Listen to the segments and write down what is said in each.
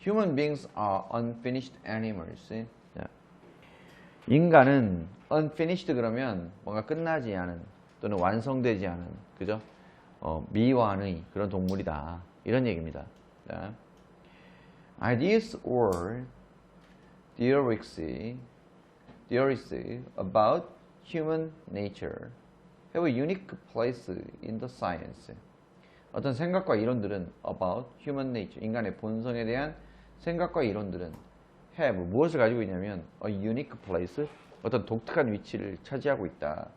Human beings are unfinished animals. 자, 인간은 unfinished 그러면 뭔가 끝나지 않은 또는 완성되지 않은 그죠? 미완의 그런 동물이다. 이런 얘기입니다. 자, ideas or theories about human nature have a unique place in the science. 어떤 생각과 이론들은 about human nature, 인간의 본성에 대한 생각과 이론들은 have, 무엇을 가지고 있냐면 a unique place, 어떤 독특한 위치를 차지하고 있다.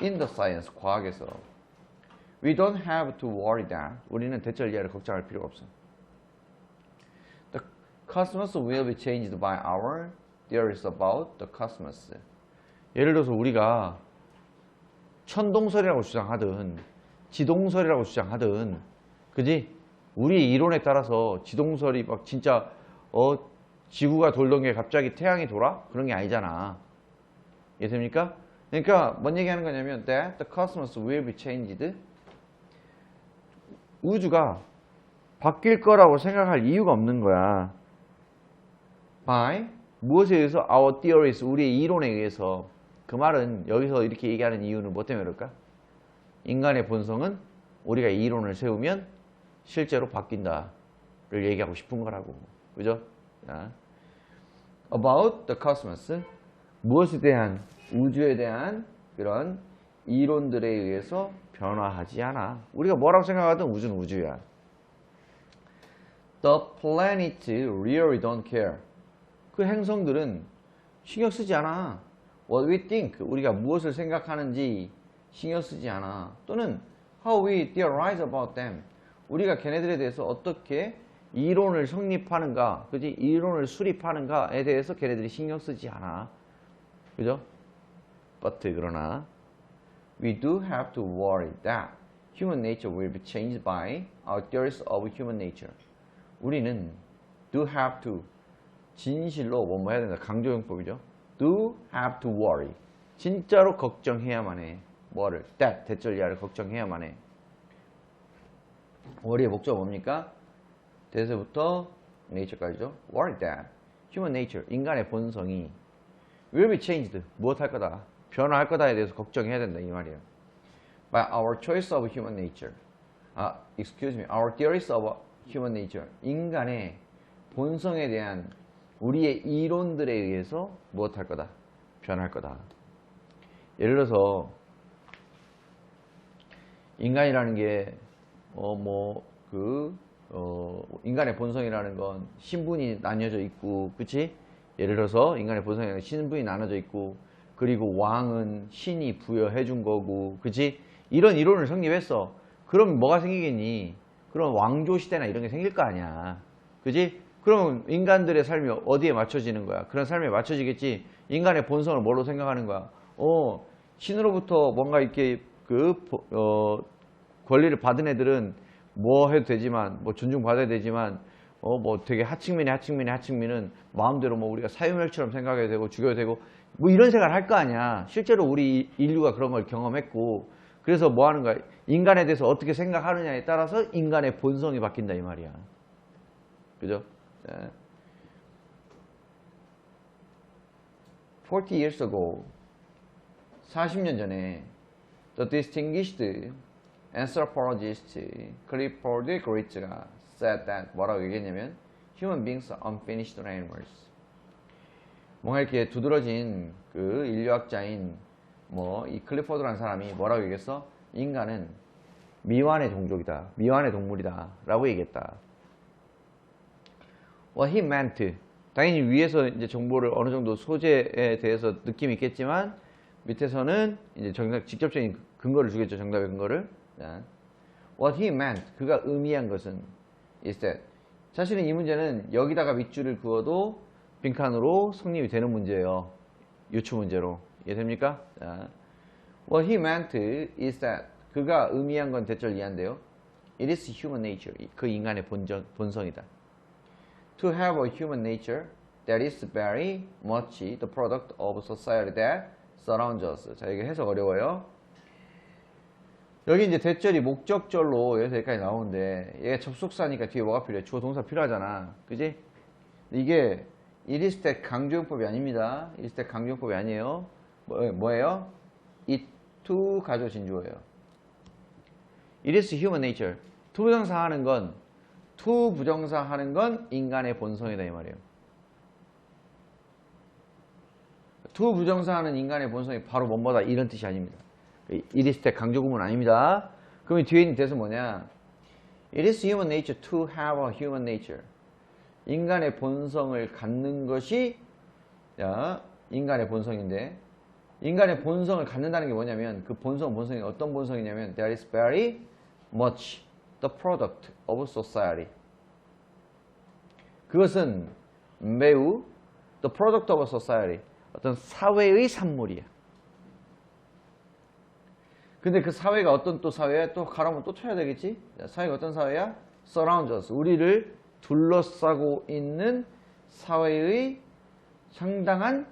in the science, 과학에서. We don't have to worry that. 우리는 대절 이하를 걱정할 필요가 없어. The cosmos will be changed by our theories about the cosmos. 예를 들어서 우리가 천동설이라고 주장하든 지동설이라고 주장하든 그지? 우리 이론에 따라서 지동설이 막 진짜 지구가 돌던 게 갑자기 태양이 돌아? 그런 게 아니잖아. 이해됩니까? 그러니까 뭔 얘기하는 거냐면 that the cosmos will be changed. 우주가 바뀔 거라고 생각할 이유가 없는 거야. by 무엇에 의해서? our theories, 우리의 이론에 의해서. 그 말은 여기서 이렇게 얘기하는 이유는 뭐 때문에 그럴까? 인간의 본성은 우리가 이론을 세우면 실제로 바뀐다를 얘기하고 싶은 거라고. 그죠? 자, about the cosmos, 무엇에 대한, 우주에 대한 그런 이론들에 의해서 변화하지 않아. 우리가 뭐라고 생각하든 우주는 우주야. The planets really don't care. 그 행성들은 신경 쓰지 않아. What we think, 우리가 무엇을 생각하는지 신경 쓰지 않아. 또는 how we theorize about them, 우리가 걔네들에 대해서 어떻게 이론을 성립하는가, 그지? 이론을 수립하는가에 대해서 걔네들이 신경 쓰지 않아. 그죠? But 그러나 we do have to worry that human nature will be changed by our theories of human nature. 우리는 do have to, 진실로 뭐 해야 된다. 강조용법이죠. do have to worry. 진짜로 걱정해야만 해. 뭐를? that, 대절 이하를 걱정해야만 해. worry의 목적 뭡니까? 대세부터 nature까지죠. worry that human nature, 인간의 본성이 will be changed, 무엇 할 거다? 변화할 거다에 대해서 걱정해야 된다 이 말이에요. by our choice of human nature. our theories of human nature. 인간의 본성에 대한 우리의 이론들에 의해서 무엇 할 거다? 변할 거다. 예를 들어서 인간이라는 게 인간의 본성이라는 건 신분이 나뉘어져 있고, 그치? 예를 들어서 인간의 본성이라는 신분이 나눠져 있고, 그리고 왕은 신이 부여해 준 거고, 그치? 이런 이론을 성립했어. 그럼 뭐가 생기겠니? 그럼 왕조 시대나 이런 게 생길 거 아니야. 그치? 그럼 인간들의 삶이 어디에 맞춰지는 거야? 그런 삶에 맞춰지겠지. 인간의 본성을 뭘로 생각하는 거야? 신으로부터 뭔가 이렇게 권리를 받은 애들은 뭐 해도 되지만, 뭐 존중받아야 되지만, 뭐 되게 하층민은 마음대로 뭐 우리가 사유멸처럼 생각해도 되고 죽여도 되고 뭐 이런 생각을 할 거 아니야. 실제로 우리 인류가 그런 걸 경험했고, 그래서 뭐 하는 거야? 인간에 대해서 어떻게 생각하느냐에 따라서 인간의 본성이 바뀐다 이 말이야. 그죠? 40 years ago, 40년 전에 The distinguished anthropologist Clifford Geertz가 said that, 뭐라고 얘기했냐면 Human beings are unfinished animals. 뭔가 이렇게 두드러진 그 인류학자인 이 클리포드라는 사람이 뭐라고 얘기했어? 인간은 미완의 종족이다, 미완의 동물이다 라고 얘기했다. What he meant, 당연히 위에서 이제 정보를 어느 정도 소재에 대해서 느낌이 있겠지만 밑에서는 이제 직접적인 근거를 주겠죠. 정답의 근거를. What he meant, 그가 의미한 것은 is that, 사실은 이 문제는 여기다가 밑줄을 그어도 빈칸으로 성립이 되는 문제예요. 유추 문제로. 이해됩니까? What he meant is that, 그가 의미한 건 대절 이해한데요. It is human nature, 그 인간의 본성이다. To have a human nature that is very much the product of society that surrounds us. 자, 이게 해석 어려워요. 여기 이제 대절이 목적절로 여기서 여기까지 나오는데 얘가 접속사니까 뒤에 뭐가 필요해? 주어 동사 필요하잖아. 그지? 이게 이리스텍 강조용법이 아닙니다. 이리스텍 강조용법이 아니에요. 뭐예요? it to 가조 진주어예요. It is human nature. to 부정사 하는 건 to 부정사 하는 건 인간의 본성이다 이 말이에요. to 부정사 하는 인간의 본성이 바로 뭐뭐다 이런 뜻이 아닙니다. 이리스텍 강조구문 아닙니다. 그러면 뒤에 있는 대서 뭐냐? It is human nature to have a human nature. 인간의 본성을 갖는 것이 인간의 본성인데 인간의 본성을 갖는다는 게 뭐냐면 그 본성이 어떤 본성이냐면 That is very much the product of society. 그것은 매우 the product of society. 어떤 사회의 산물이야. 근데 그 사회가 어떤 또 사회야? 또 가라면 또 쳐야 되겠지? 사회가 어떤 사회야? surrounds us. 우리를 둘러싸고 있는 사회의 상당한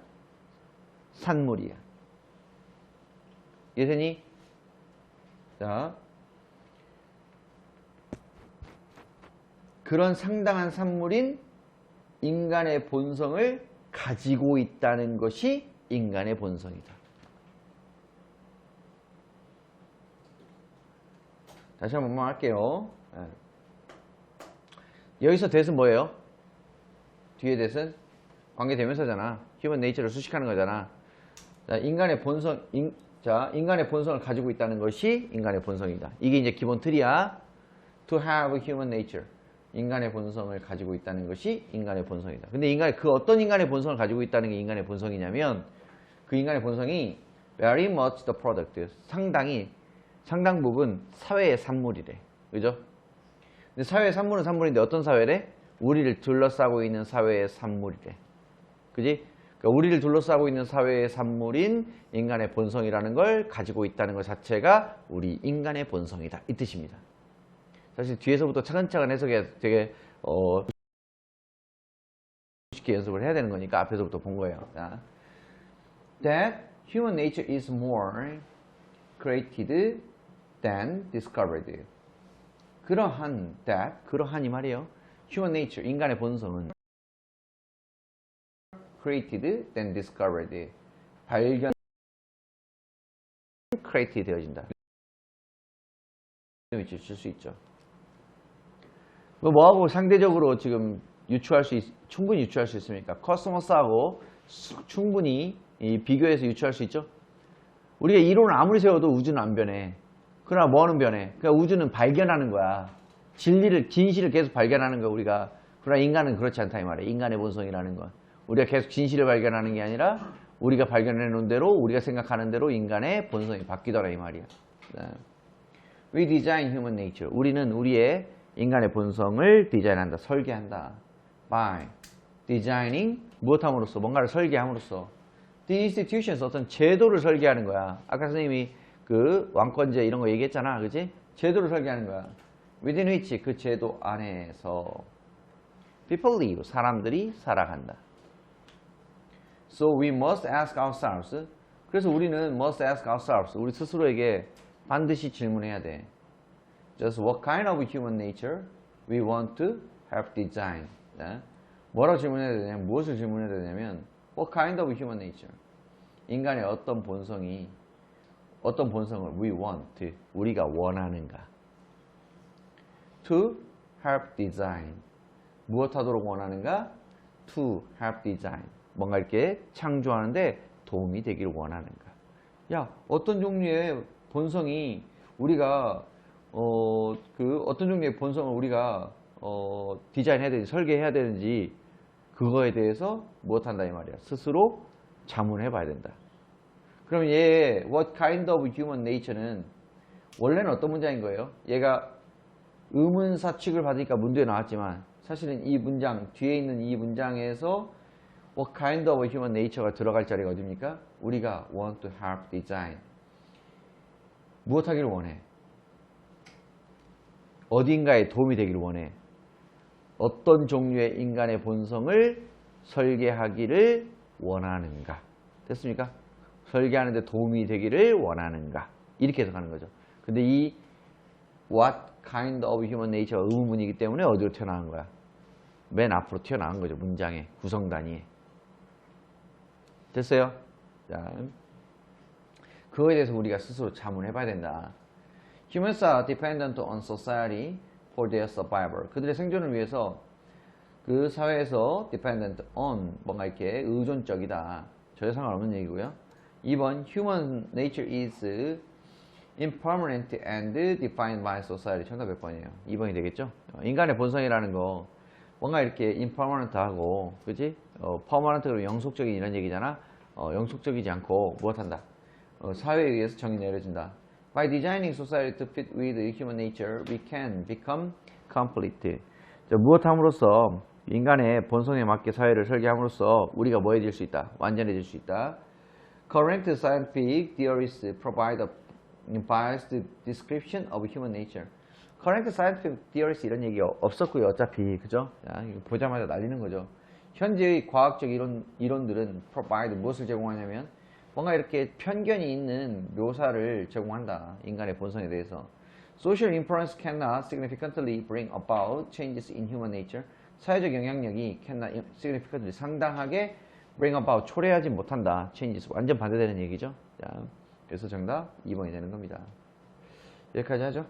산물이야. 이해되니? 자, 그런 상당한 산물인 인간의 본성을 가지고 있다는 것이 인간의 본성이다. 다시 한 번만 할게요. 여기서 that은 뭐예요? 뒤에 that은 관계대명사잖아. human nature를 수식하는 거잖아. 자, 인간의 본성을 가지고 있다는 것이 인간의 본성이다. 이게 이제 기본 틀이야. To have a human nature. 인간의 본성을 가지고 있다는 것이 인간의 본성이다. 근데 그 어떤 인간의 본성을 가지고 있다는 게 인간의 본성이냐면 그 인간의 본성이 very much the product. 상당 부분 사회의 산물이래. 그죠? 근데 사회의 산물은 산물인데 어떤 사회래? 우리를 둘러싸고 있는 사회의 산물이래. 그지? 그러니까 우리를 둘러싸고 있는 사회의 산물인 인간의 본성이라는 걸 가지고 있다는 것 자체가 우리 인간의 본성이다. 이 뜻입니다. 사실 뒤에서부터 차근차근 해석이 되게 쉽게 연습을 해야 되는 거니까 앞에서부터 본 거예요. 자. That human nature is more created than discovered. 그러한 이 말이에요. Human nature, 인간의 본성은 created than discovered. created 되어진다. 위치를 줄 수 있죠. 뭐하고 상대적으로 지금 충분히 유추할 수 있습니까? 코스모스하고 충분히 비교해서 유추할 수 있죠. 우리가 이론을 아무리 세워도 우주는 안 변해. 그러나 뭐는 변해? 그러니까 우주는 발견하는 거야. 진실을 계속 발견하는 거야, 우리가. 그러나 인간은 그렇지 않다 이 말이야. 인간의 본성이라는 건. 우리가 계속 진실을 발견하는 게 아니라 우리가 발견해 놓은 대로 우리가 생각하는 대로 인간의 본성이 바뀌더라 이 말이야. We design human nature. 우리는 우리의 인간의 본성을 디자인한다, 설계한다. By designing 무엇함으로써 뭔가를 설계함으로써 the institutions 어떤 제도를 설계하는 거야. 아까 선생님이 그 왕권제 이런 거 얘기했잖아, 그지? 제도를 설계하는 거야. Within which 그 제도 안에서 people live 사람들이 살아간다. So we must ask ourselves. 그래서 우리는 must ask ourselves. 우리 스스로에게 반드시 질문해야 돼. Just what kind of human nature we want to help design. 네? 뭐라고 질문해야 되냐면 무엇을 질문해야 되냐면 what kind of human nature. 인간의 어떤 본성을 we want, 우리가 원하는가. To help design. 무엇하도록 원하는가? To help design. 뭔가 이렇게 창조하는데 도움이 되기를 원하는가. 야, 어떤 종류의 본성이 우리가 어떤 종류의 본성을 우리가 디자인해야 되는지 설계해야 되는지 그거에 대해서 무엇한다 이 말이야. 스스로 자문해 봐야 된다. 그럼 얘 what kind of human nature는 원래는 어떤 문장인 거예요? 얘가 의문사 취급을 받으니까 문제에 나왔지만 사실은 이 문장 뒤에 있는 이 문장에서 what kind of human nature가 들어갈 자리가 어디입니까? 우리가 want to help design. 무엇하기를 원해? 어딘가에 도움이 되기를 원해. 어떤 종류의 인간의 본성을 설계하기를 원하는가. 됐습니까? 설계하는 데 도움이 되기를 원하는가. 이렇게 해석하는 거죠. 근데 이 what kind of human nature가 의문문이기 때문에 어디로 튀어나온 거야? 맨 앞으로 튀어나온 거죠. 문장의 구성 단위에. 됐어요? 자, 그거에 대해서 우리가 스스로 자문해 봐야 된다. Humans are dependent on society for their survival. 그들의 생존을 위해서 그 사회에서 dependent on 뭔가 이렇게 의존적이다. 전혀 상관없는 얘기고요. 2번 Human nature is impermanent and defined by society. 정답 몇 번이에요? 2번이 되겠죠? 인간의 본성이라는 거 뭔가 이렇게 impermanent하고 그지? permanent로 영속적인 이런 얘기잖아. 영속적이지 않고 무엇한다? 사회에 의해서 정의 내려진다. By designing society to fit with human nature, we can become complete. 무엇함으로써 인간의 본성에 맞게 사회를 설계함으로써 우리가 뭐해질 수 있다? 완전해질 수 있다. Current scientific theories provide a biased description of human nature. Current scientific theories 이런 얘기 없었고요. 어차피 그죠? 야, 이거 보자마자 날리는 거죠. 현재의 과학적 이론들은 provide 무엇을 제공하냐면 뭔가 이렇게 편견이 있는 묘사를 제공한다. 인간의 본성에 대해서. Social influence cannot significantly bring about changes in human nature. 사회적 영향력이 cannot significantly 상당하게 bring about 초래하지 못한다. changes 완전 반대되는 얘기죠. 자, 그래서 정답 2번이 되는 겁니다. 여기까지 하죠.